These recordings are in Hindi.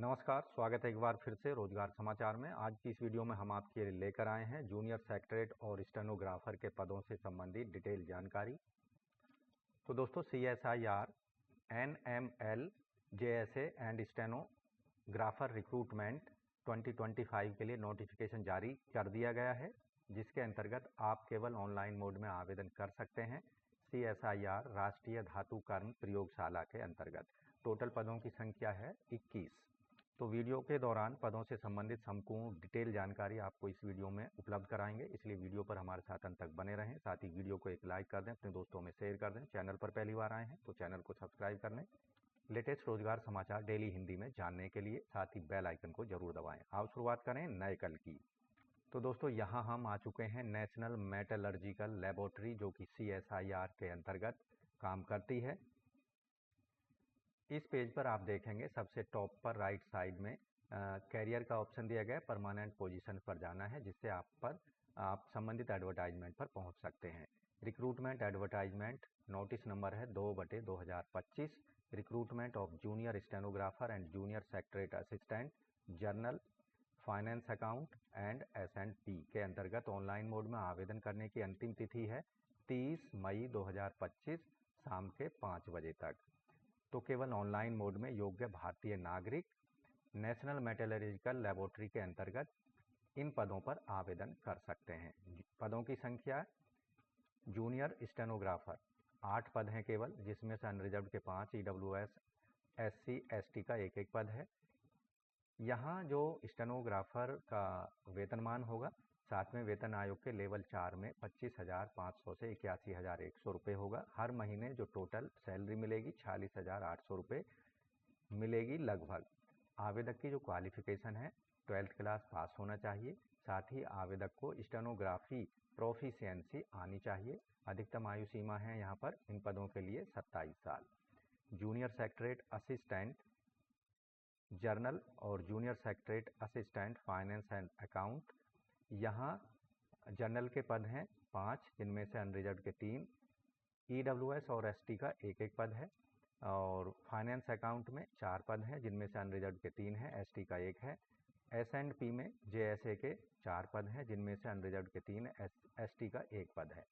नमस्कार, स्वागत है एक बार फिर से रोजगार समाचार में। आज की इस वीडियो में हम आपके लिए लेकर आए हैं जूनियर सेक्रेटरीट और स्टेनोग्राफर के पदों से संबंधित डिटेल जानकारी। तो दोस्तों CSIR, NML, JSA and stenographer recruitment 2025 के लिए नोटिफिकेशन जारी कर दिया गया है, जिसके अंतर्गत आप केवल ऑनलाइन मोड में आवेदन कर सकते हैं। CSIR राष्ट्रीय धातु कर्म प्रयोगशाला के अंतर्गत टोटल पदों की संख्या है 21। तो वीडियो के दौरान पदों से संबंधित संपूर्ण डिटेल जानकारी आपको इस वीडियो में उपलब्ध कराएंगे, इसलिए वीडियो पर हमारे साथ अंत तक बने रहें। साथ ही वीडियो को एक लाइक कर दें, अपने दोस्तों में शेयर कर दें। चैनल पर पहली बार आए हैं तो चैनल को सब्सक्राइब कर लें। लेटेस्ट रोजगार समाचार डेली हिंदी में जानने के लिए साथ ही बेल आइकन को जरूर दबाएं। आओ शुरुआत करें नए कल की। तो दोस्तों यहाँ हम आ चुके हैं नेशनल मेटलर्जिकल लेबोरेटरी, जो कि CSIR के अंतर्गत काम करती है। इस पेज पर आप देखेंगे सबसे टॉप पर राइट साइड में कैरियर का ऑप्शन दिया गया है। परमानेंट पोजीशन पर जाना है, जिससे आप संबंधित एडवर्टाइजमेंट पर पहुंच सकते हैं। रिक्रूटमेंट एडवर्टाइजमेंट नोटिस नंबर है 2/2025। Recruitment of junior stenographer and junior secretary assistant journal finance account and S&P के अंतर्गत ऑनलाइन मोड में आवेदन करने की अंतिम तिथि है 30 मई 2025 शाम के 5 बजे तक। तो केवल ऑनलाइन मोड में योग्य भारतीय नागरिक नेशनल मेटलर्जिकल लेबोरेटरी के अंतर्गत इन पदों पर आवेदन कर सकते हैं। पदों की संख्या जूनियर स्टेनोग्राफर 8 पद हैं केवल, जिसमें से अनरिजर्व के 5, EWS SC ST का एक पद है। यहाँ जो स्टेनोग्राफर का वेतनमान होगा, सातवें वेतन आयोग के लेवल 4 में 25,500 से 81,100 रुपये होगा। हर महीने जो टोटल सैलरी मिलेगी 46,800 रुपये मिलेगी लगभग। आवेदक की जो क्वालिफिकेशन है 12th क्लास पास होना चाहिए। साथ ही आवेदक को स्टेनोग्राफी प्रोफिशिएंसी आनी चाहिए। अधिकतम आयु सीमा है यहाँ पर इन पदों के लिए 27 साल। जूनियर सेक्रेटरीट असिस्टेंट जर्नल और junior secretariat assistant finance and account, यहाँ जर्नल के पद हैं 5, जिनमें से अनरिजर्व के 3, EWS और ST का एक पद है। और फाइनेंस अकाउंट में 4 पद हैं, जिनमें से अनरिजर्व के 3 हैं, ST का 1 है। S&P में JSA के 4 पद हैं, जिनमें से अनरिजर्व के 3, ST का 1 पद है।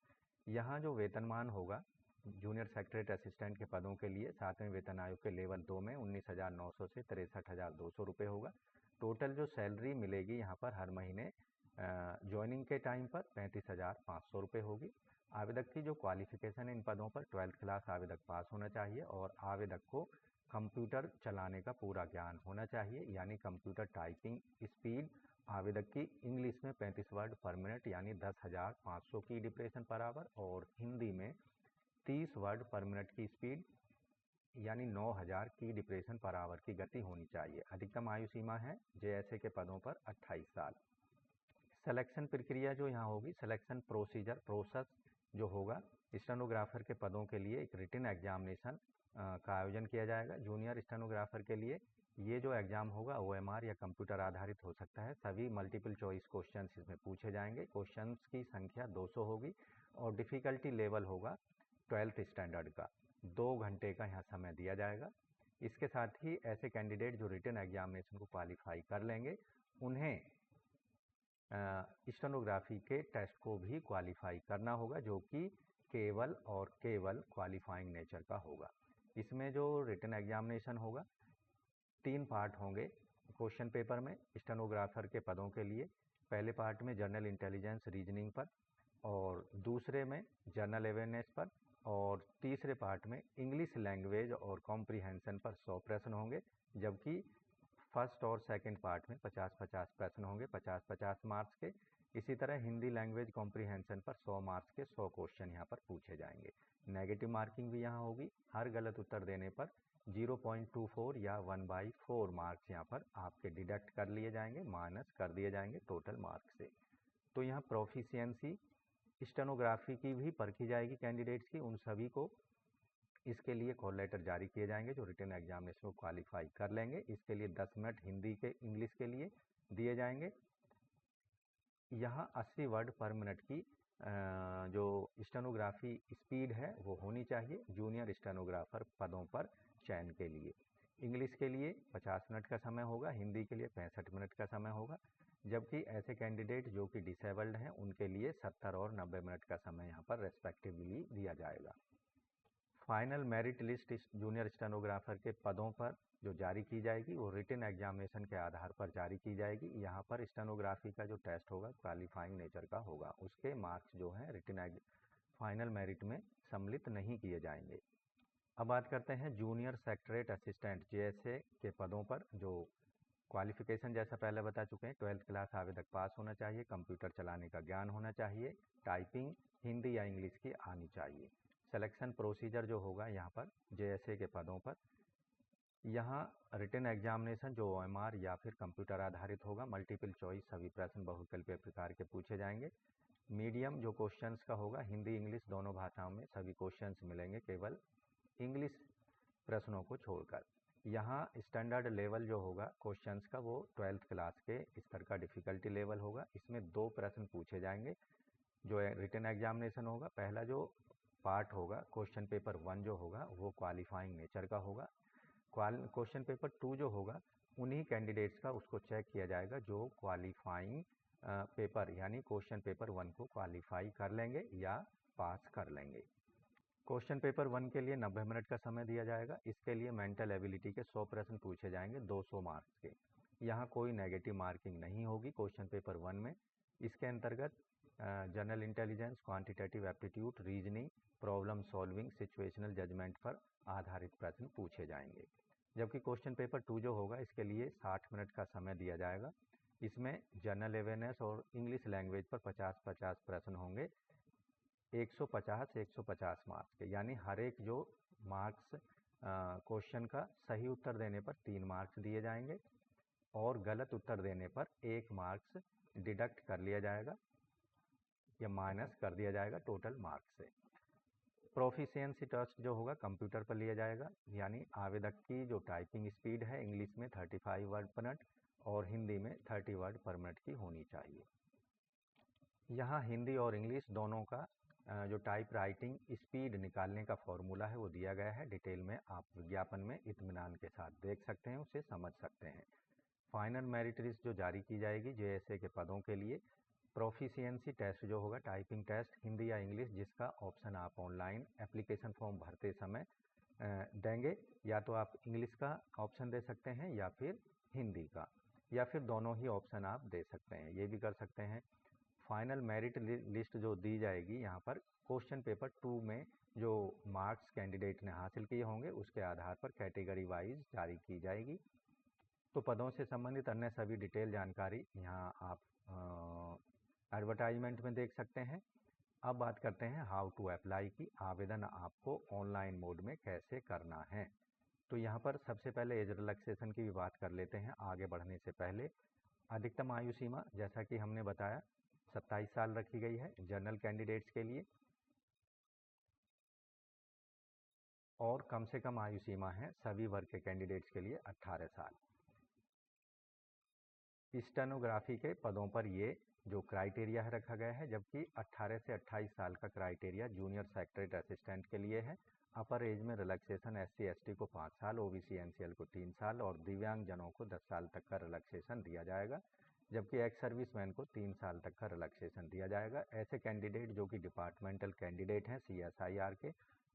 यहाँ जो वेतनमान होगा जूनियर सेक्रेटरीट असिस्टेंट के पदों के लिए 7वें वेतन आयोग के लेवल 2 में 19,900 से 63,200 रुपये होगा। टोटल जो सैलरी मिलेगी यहाँ पर हर महीने ज्वाइनिंग के टाइम पर 35,500 रुपये होगी। आवेदक की जो क्वालिफिकेशन है इन पदों पर 12th क्लास आवेदक पास होना चाहिए और आवेदक को कंप्यूटर चलाने का पूरा ज्ञान होना चाहिए, यानी कंप्यूटर टाइपिंग स्पीड आवेदक की इंग्लिश में 35 वर्ड पर मिनट यानी 10,500 की डिप्रेशन पर आवर, और हिंदी में 30 वर्ड पर मिनट की स्पीड यानी 9,000 की डिप्रेशन पर आवर की गति होनी चाहिए। अधिकतम आयु सीमा है JSA के पदों पर 28 साल। सिलेक्शन प्रक्रिया जो यहाँ होगी, सिलेक्शन प्रोसेस जो होगा, स्टेनोग्राफर के पदों के लिए एक रिटन एग्जामिनेशन का आयोजन किया जाएगा। जूनियर स्टेनोग्राफर के लिए ये जो एग्जाम होगा OMR या कंप्यूटर आधारित हो सकता है। सभी मल्टीपल चॉइस क्वेश्चंस इसमें पूछे जाएंगे। क्वेश्चंस की संख्या 200 होगी और डिफ़िकल्टी लेवल होगा 12th स्टैंडर्ड का। 2 घंटे का यहाँ समय दिया जाएगा। इसके साथ ही ऐसे कैंडिडेट जो रिटन एग्जामिनेशन को क्वालिफाई कर लेंगे, उन्हें स्टेनोग्राफी के टेस्ट को भी क्वालिफाई करना होगा, जो कि केवल और केवल क्वालिफाइंग नेचर का होगा। इसमें जो रिटन एग्जामिनेशन होगा 3 पार्ट होंगे क्वेश्चन पेपर में स्टेनोग्राफर के पदों के लिए। पहले पार्ट में जनरल इंटेलिजेंस रीजनिंग पर, और दूसरे में जनरल अवेयरनेस पर, और तीसरे पार्ट में इंग्लिश लैंग्वेज और कॉम्प्रीहेंशन पर 100 प्रश्न होंगे। जबकि फर्स्ट और सेकंड पार्ट में 50-50 प्रश्न होंगे, 50-50 मार्क्स के। इसी तरह हिंदी लैंग्वेज कॉम्प्रीहेंशन पर 100 मार्क्स के 100 क्वेश्चन यहाँ पर पूछे जाएंगे। नेगेटिव मार्किंग भी यहाँ होगी। हर गलत उत्तर देने पर 0.24 या 1/4 मार्क्स यहाँ पर आपके डिडक्ट कर लिए जाएंगे, माइनस कर दिए जाएंगे टोटल मार्क्स से। तो यहाँ प्रोफिशिएंसी स्टेनोग्राफी की भी परखी जाएगी कैंडिडेट्स की। उन सभी को इसके लिए कॉल लेटर जारी किए जाएंगे जो रिटन एग्जामिनेशन को क्वालिफाई कर लेंगे। इसके लिए 10 मिनट हिंदी के इंग्लिश के लिए दिए जाएंगे। यहाँ 80 वर्ड पर मिनट की जो स्टेनोग्राफी स्पीड है वो होनी चाहिए जूनियर स्टेनोग्राफर पदों पर चयन के लिए। इंग्लिश के लिए 50 मिनट का समय होगा, हिंदी के लिए 65 मिनट का समय होगा, जबकि ऐसे कैंडिडेट जो कि डिसेबल्ड हैं उनके लिए 70 और 90 मिनट का समय यहाँ पर रेस्पेक्टिवली दिया जाएगा। Final merit list junior stenographer के पदों पर जो जारी की जाएगी वो रिटन एग्जामिनेशन के आधार पर जारी की जाएगी। यहाँ पर स्टेनोग्राफी का जो टेस्ट होगा क्वालिफाइंग नेचर का होगा, उसके मार्क्स जो हैं रिटन फाइनल मेरिट में सम्मिलित नहीं किए जाएंगे। अब बात करते हैं जूनियर सेक्रेटरीट असिस्टेंट JSA के पदों पर। जो क्वालिफिकेशन जैसा पहले बता चुके हैं, 12th क्लास आवेदक पास होना चाहिए, कंप्यूटर चलाने का ज्ञान होना चाहिए, टाइपिंग हिंदी या इंग्लिश की आनी चाहिए। सिलेक्शन प्रोसीजर जो होगा यहाँ पर JSA के पदों पर, यहाँ रिटन एग्जामिनेशन जो OMR या फिर कंप्यूटर आधारित होगा, मल्टीपल चॉइस सभी प्रश्न बहुविकल्पीय प्रकार के पूछे जाएंगे। मीडियम जो क्वेश्चंस का होगा, हिंदी इंग्लिश दोनों भाषाओं में सभी क्वेश्चंस मिलेंगे, केवल इंग्लिश प्रश्नों को छोड़कर। यहाँ स्टैंडर्ड लेवल जो होगा क्वेश्चंस का वो 12th क्लास के स्तर का डिफ़िकल्टी लेवल होगा। इसमें 2 प्रश्न पूछे जाएंगे। जो रिटन एग्जामिनेशन होगा, पहला जो पार्ट होगा क्वेश्चन पेपर 1 जो होगा वो क्वालिफाइंग नेचर का होगा। क्वेश्चन पेपर 2 जो होगा उन्हीं कैंडिडेट्स का उसको चेक किया जाएगा जो क्वालिफाइंग पेपर यानी क्वेश्चन पेपर 1 को क्वालिफाई कर लेंगे या पास कर लेंगे। क्वेश्चन पेपर 1 के लिए 90 मिनट का समय दिया जाएगा। इसके लिए मेंटल एबिलिटी के 100 प्रश्न पूछे जाएंगे 200 मार्क्स के। यहाँ कोई नेगेटिव मार्किंग नहीं होगी क्वेश्चन पेपर 1 में। इसके अंतर्गत general intelligence, quantitative aptitude, reasoning, problem solving, situational judgement पर आधारित प्रश्न पूछे जाएंगे। जबकि क्वेश्चन पेपर 2 जो होगा इसके लिए 60 मिनट का समय दिया जाएगा। इसमें जनरल अवेयरनेस और इंग्लिश लैंग्वेज पर 50-50 प्रश्न होंगे, 150 मार्क्स के, यानी हर एक जो मार्क्स क्वेश्चन का सही उत्तर देने पर 3 मार्क्स दिए जाएंगे और गलत उत्तर देने पर 1 मार्क्स डिडक्ट कर लिया जाएगा या माइनस कर दिया जाएगा टोटल मार्क्स से। प्रोफिशिएंसी टेस्ट जो होगा कंप्यूटर पर लिया जाएगा, यानी आवेदक की जो टाइपिंग स्पीड है इंग्लिश में 35 वर्ड पर मिनट और हिंदी में 30 वर्ड पर मिनट की होनी चाहिए। यहाँ हिंदी और इंग्लिश दोनों का जो टाइप राइटिंग स्पीड निकालने का फॉर्मूला है वो दिया गया है। डिटेल में आप विज्ञापन में इत्मीनान के साथ देख सकते हैं, उसे समझ सकते हैं। फाइनल मेरिट लिस्ट जो जारी की जाएगी JSA के पदों के लिए, प्रोफिशिएंसी टेस्ट जो होगा टाइपिंग टेस्ट हिंदी या इंग्लिश, जिसका ऑप्शन आप ऑनलाइन एप्लीकेशन फॉर्म भरते समय देंगे। या तो आप इंग्लिश का ऑप्शन दे सकते हैं या फिर हिंदी का, या फिर दोनों ही ऑप्शन आप दे सकते हैं, ये भी कर सकते हैं। फाइनल मेरिट लिस्ट जो दी जाएगी यहाँ पर क्वेश्चन पेपर 2 में जो मार्क्स कैंडिडेट ने हासिल किए होंगे उसके आधार पर कैटेगरी वाइज जारी की जाएगी। तो पदों से संबंधित अन्य सभी डिटेल जानकारी यहाँ आप एडवर्टाइजमेंट में देख सकते हैं। अब बात करते हैं हाउ टू अप्लाई की, आवेदन आपको ऑनलाइन मोड में कैसे करना है। तो यहाँ पर सबसे पहले एज रिलैक्सेशन की भी बात कर लेते हैं आगे बढ़ने से पहले। अधिकतम आयु सीमा जैसा कि हमने बताया 27 साल रखी गई है जनरल कैंडिडेट्स के लिए, और कम से कम आयु सीमा है सभी वर्ग के कैंडिडेट्स के लिए 18 साल। स्टेनोग्राफी के पदों पर ये जो क्राइटेरिया है रखा गया है, जबकि 18 से 28 साल का क्राइटेरिया जूनियर सेक्रेटरी असिस्टेंट के लिए है। अपर एज में रिलैक्सेशन SC/ST को 5 साल, OBC NCL को 3 साल और दिव्यांगजनों को 10 साल तक का रिलैक्सेशन दिया जाएगा, जबकि एक्स सर्विसमैन को 3 साल तक का रिलैक्सेशन दिया जाएगा। ऐसे कैंडिडेट जो कि डिपार्टमेंटल कैंडिडेट हैं CSIR के,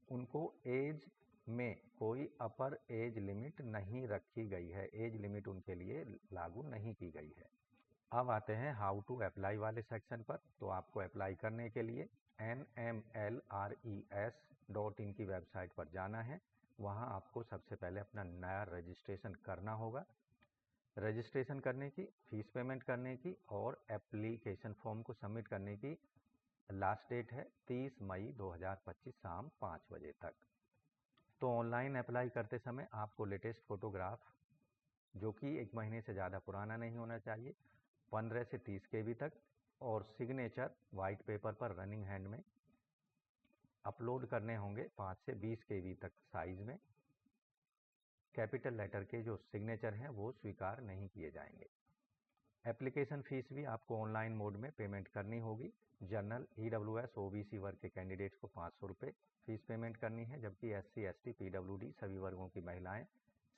उनको एज में कोई अपर एज लिमिट नहीं रखी गई है, एज लिमिट उनके लिए लागू नहीं की गई है। अब आते हैं हाउ टू अप्लाई वाले सेक्शन पर। तो आपको अप्लाई करने के लिए nmlres.in की वेबसाइट पर जाना है। वहां आपको सबसे पहले अपना नया रजिस्ट्रेशन करना होगा। रजिस्ट्रेशन करने की, फीस पेमेंट करने की और एप्लीकेशन फॉर्म को सबमिट करने की लास्ट डेट है 30 मई 2025 शाम 5 बजे तक। तो ऑनलाइन अप्लाई करते समय आपको लेटेस्ट फोटोग्राफ जो कि 1 महीने से ज़्यादा पुराना नहीं होना चाहिए, 15 से 30 KB तक, और सिग्नेचर वाइट पेपर पर रनिंग हैंड में अपलोड करने होंगे 5 से 20 KB तक साइज में। कैपिटल लेटर के जो सिग्नेचर हैं वो स्वीकार नहीं किए जाएंगे। एप्लीकेशन फ़ीस भी आपको ऑनलाइन मोड में पेमेंट करनी होगी। जनरल, EWS, OBC वर्ग के कैंडिडेट्स को 500 रुपये फीस पेमेंट करनी है, जबकि SC/ST, PWD सभी वर्गों की महिलाएं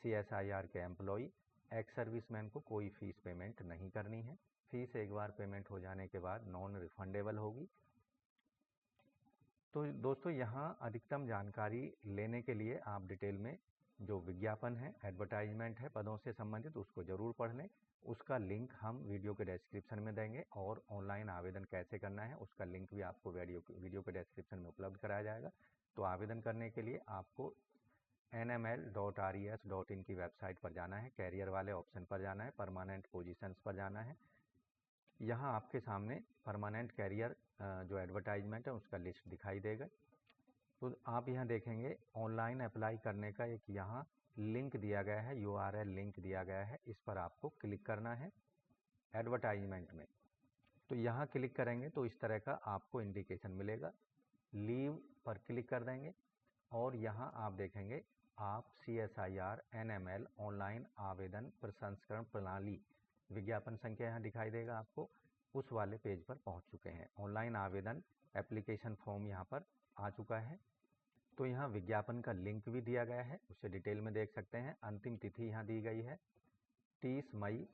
CSIR के एम्प्लॉई, एक्स सर्विसमैन को कोई फ़ीस पेमेंट नहीं करनी है। फ़ीस एक बार पेमेंट हो जाने के बाद नॉन रिफंडेबल होगी। तो दोस्तों यहाँ अधिकतम जानकारी लेने के लिए आप डिटेल में जो विज्ञापन है, एडवर्टाइजमेंट है पदों से संबंधित, उसको ज़रूर पढ़ लें। उसका लिंक हम वीडियो के डिस्क्रिप्शन में देंगे और ऑनलाइन आवेदन कैसे करना है उसका लिंक भी आपको वीडियो के डिस्क्रिप्शन में उपलब्ध कराया जाएगा। तो आवेदन करने के लिए आपको nml.res.in की वेबसाइट पर जाना है, कैरियर वाले ऑप्शन पर जाना है, परमानेंट पोजीशंस पर जाना है। यहाँ आपके सामने परमानेंट कैरियर जो एडवर्टाइजमेंट है उसका लिस्ट दिखाई देगा। तो आप यहाँ देखेंगे ऑनलाइन अप्लाई करने का एक यहाँ लिंक दिया गया है, URL लिंक दिया गया है, इस पर आपको क्लिक करना है एडवर्टाइजमेंट में। तो यहाँ क्लिक करेंगे तो इस तरह का आपको इंडिकेशन मिलेगा। लीव पर क्लिक कर देंगे और यहाँ आप देखेंगे आप CSIR NML ऑनलाइन आवेदन प्रसंस्करण प्रणाली विज्ञापन संख्या यहाँ दिखाई देगा आपको, उस वाले पेज पर पहुँच चुके हैं। ऑनलाइन आवेदन एप्लीकेशन फॉर्म यहाँ पर आ चुका है। तो यहाँ विज्ञापन का लिंक भी दिया गया है, उसे डिटेल में देख सकते हैं। अंतिम तिथि यहाँ दी गई है 30 मई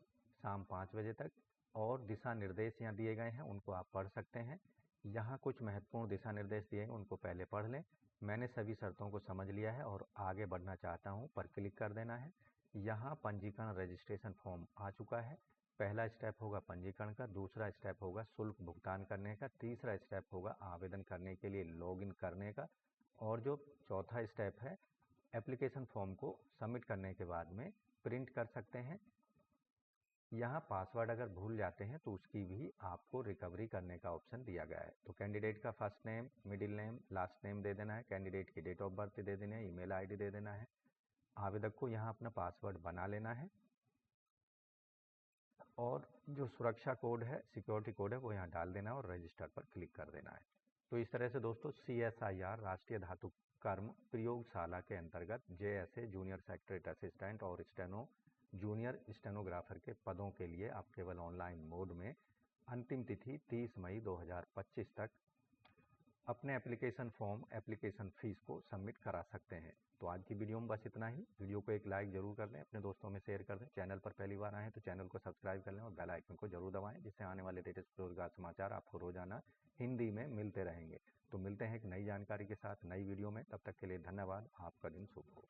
शाम 5 बजे तक और दिशा निर्देश यहाँ दिए गए हैं, उनको आप पढ़ सकते हैं। यहाँ कुछ महत्वपूर्ण दिशा निर्देश दिए हैं, उनको पहले पढ़ लें। मैंने सभी शर्तों को समझ लिया है और आगे बढ़ना चाहता हूँ पर क्लिक कर देना है। यहाँ पंजीकरण रजिस्ट्रेशन फॉर्म आ चुका है। पहला स्टेप होगा पंजीकरण का, दूसरा स्टेप होगा शुल्क भुगतान करने का, तीसरा स्टेप होगा आवेदन करने के लिए लॉगिन करने का और जो चौथा स्टेप है एप्लीकेशन फॉर्म को सबमिट करने के बाद में प्रिंट कर सकते हैं। यहाँ पासवर्ड अगर भूल जाते हैं तो उसकी भी आपको रिकवरी करने का ऑप्शन दिया गया है। तो कैंडिडेट का first name, middle name, last name दे देना है, कैंडिडेट की डेट ऑफ बर्थ दे देना है, ईमेल आईडी दे देना है। आवेदक को यहाँ अपना पासवर्ड बना लेना है और जो सुरक्षा कोड है, सिक्योरिटी कोड है, वो यहाँ डाल देना है और रजिस्टर पर क्लिक कर देना है। तो इस तरह से दोस्तों CSIR राष्ट्रीय धातु कर्म प्रयोगशाला के अंतर्गत JSA जूनियर सेक्रेटरी असिस्टेंट और स्टेनो जूनियर स्टेनोग्राफर के पदों के लिए आप केवल ऑनलाइन मोड में अंतिम तिथि 30 मई 2025 तक अपने एप्लीकेशन फॉर्म, एप्लीकेशन फ़ीस को सबमिट करा सकते हैं। तो आज की वीडियो में बस इतना ही। वीडियो को एक लाइक ज़रूर कर दें, अपने दोस्तों में शेयर कर दें। चैनल पर पहली बार आए हैं तो चैनल को सब्सक्राइब कर लें और बेल आइकन को जरूर दबाएं, जिससे आने वाले लेटेस्ट रोजगार समाचार आपको रोजाना हिंदी में मिलते रहेंगे। तो मिलते हैं एक नई जानकारी के साथ नई वीडियो में, तब तक के लिए धन्यवाद। आपका दिन शुभ हो।